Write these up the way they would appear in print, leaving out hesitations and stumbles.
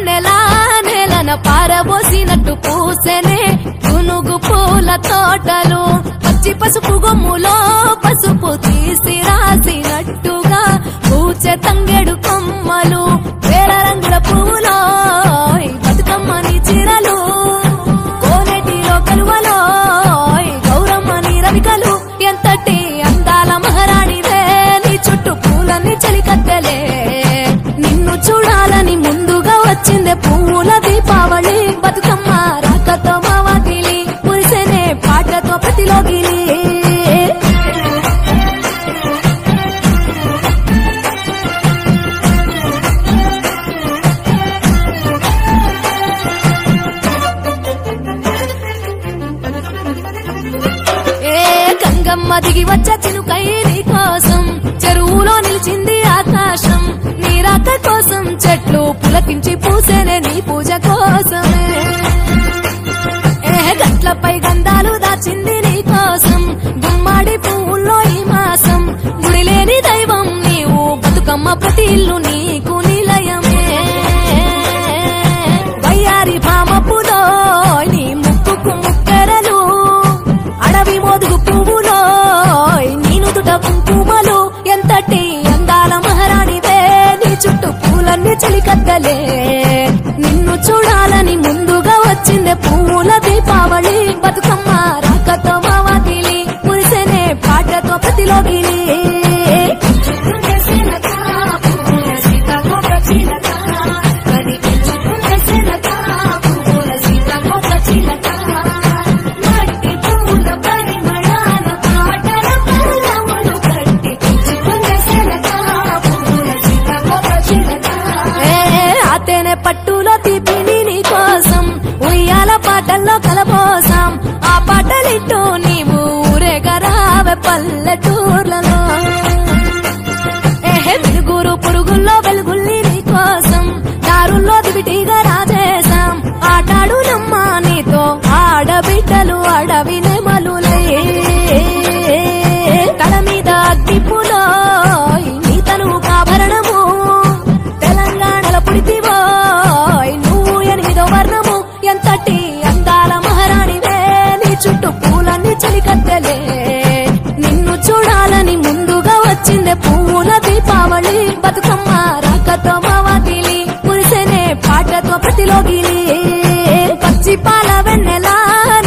వెన్నెలా నేలన పారబోసినట్టు పూసెనే గునుగు పూల తోటలు పచ్చి పసుపు గొమ్ములో పసుపు తీసి రాసినట్టుగా పూచె తంగెడు కొమ్మలు వేల రంగుల పువ్వులో బతుకమ్మని చీరలు కోనేటిలో కలువలో గౌరమ్మని రవికలు ఎంతటి అందాల మహారాణివే నీ చుట్టూ పూలన్నీ చలికత్తెలే నిన్ను చూడాలని ముందుగా వచ్చిందే పువ్వుల దీపావళి బతుకమ్మ రాకతో మావాకిలి మురిసెనే పాటతో ప్రతిలోకిలి గంగమ్మ దిగి వచ్చే చినుకై నీ కోసం చెరువులో నిలిచింది ఆకాశం నీ రాక కోసం చెట్లు పులకించి పూసేనే నీ పూజ కోసమే గట్లపై గంధాలు దాచింది నీ కోసం గుమ్మాడి పువ్వుల్లో ఈ మాసం గుడిలేని దైవం నీవు బతుకమ్మ ప్రతి ఇల్లు నీకు నిలయమే వయ్యారి భామపులో నీ ముక్కుకు ముక్కెరలు అడవి మోదుగు పువ్వులో నీనుదుట కుంకుమలు ఎంతటి అందాల మహారాణివే నీ చుట్టూ పూలన్నీ చలికత్తలే నిన్ను చూడాలని ముందుగా వచ్చిందే పువ్వుల దీపావళి బతుకమ్మ రాకతో మావాకిలి మురిసెనే పాటతో ప్రతిలోకిలి పట్టులో తీపిని నీ కోసం ఉయ్యాల పాటల్లో కలబోసాం ఆ పాటలిట్టు నీవు ఊరేగరావే పల్లెటూర్లలో వెలుగురు పురుగుల్లో వెలుగుల్ని నీ కోసం దారుల్లో దివిటీగా రాజేశాం ఆటాడునమ్మా నీతో ఆడబిడ్డలు అడవి నెమలులే తల మీద అగ్గిపులో నీ తనువు కాభరణము తెలంగాణలో పుడితివో నువ్వు 8వ వర్ణము ఎంతటి అందాల మహారాణివే నీ చుట్టూ పూలన్నీ చలికత్తెలే నిన్ను చూడాలని ముందుగా వచ్చిందే పువ్వుల దీపావళి బతుకమ్మ రాకతో మావాకిలి మురిసెనే పాటతో ప్రతిలోకిలి పచ్చి పాల వెన్నెలా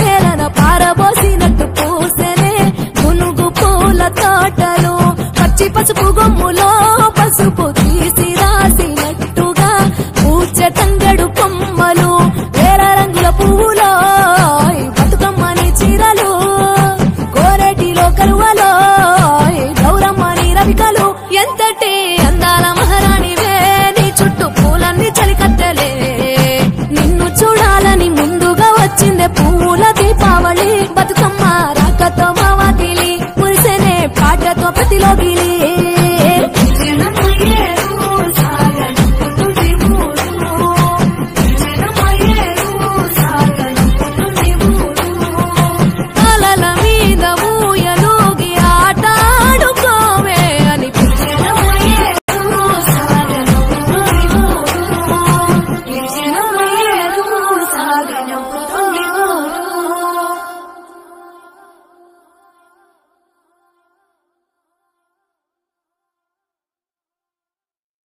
నేలన పారబోసినట్టు పూసెనే గునుగు పూల తోటలు పచ్చి పసుపు గొమ్ములో పసుపు తీసి రాసినట్టుగా పూచె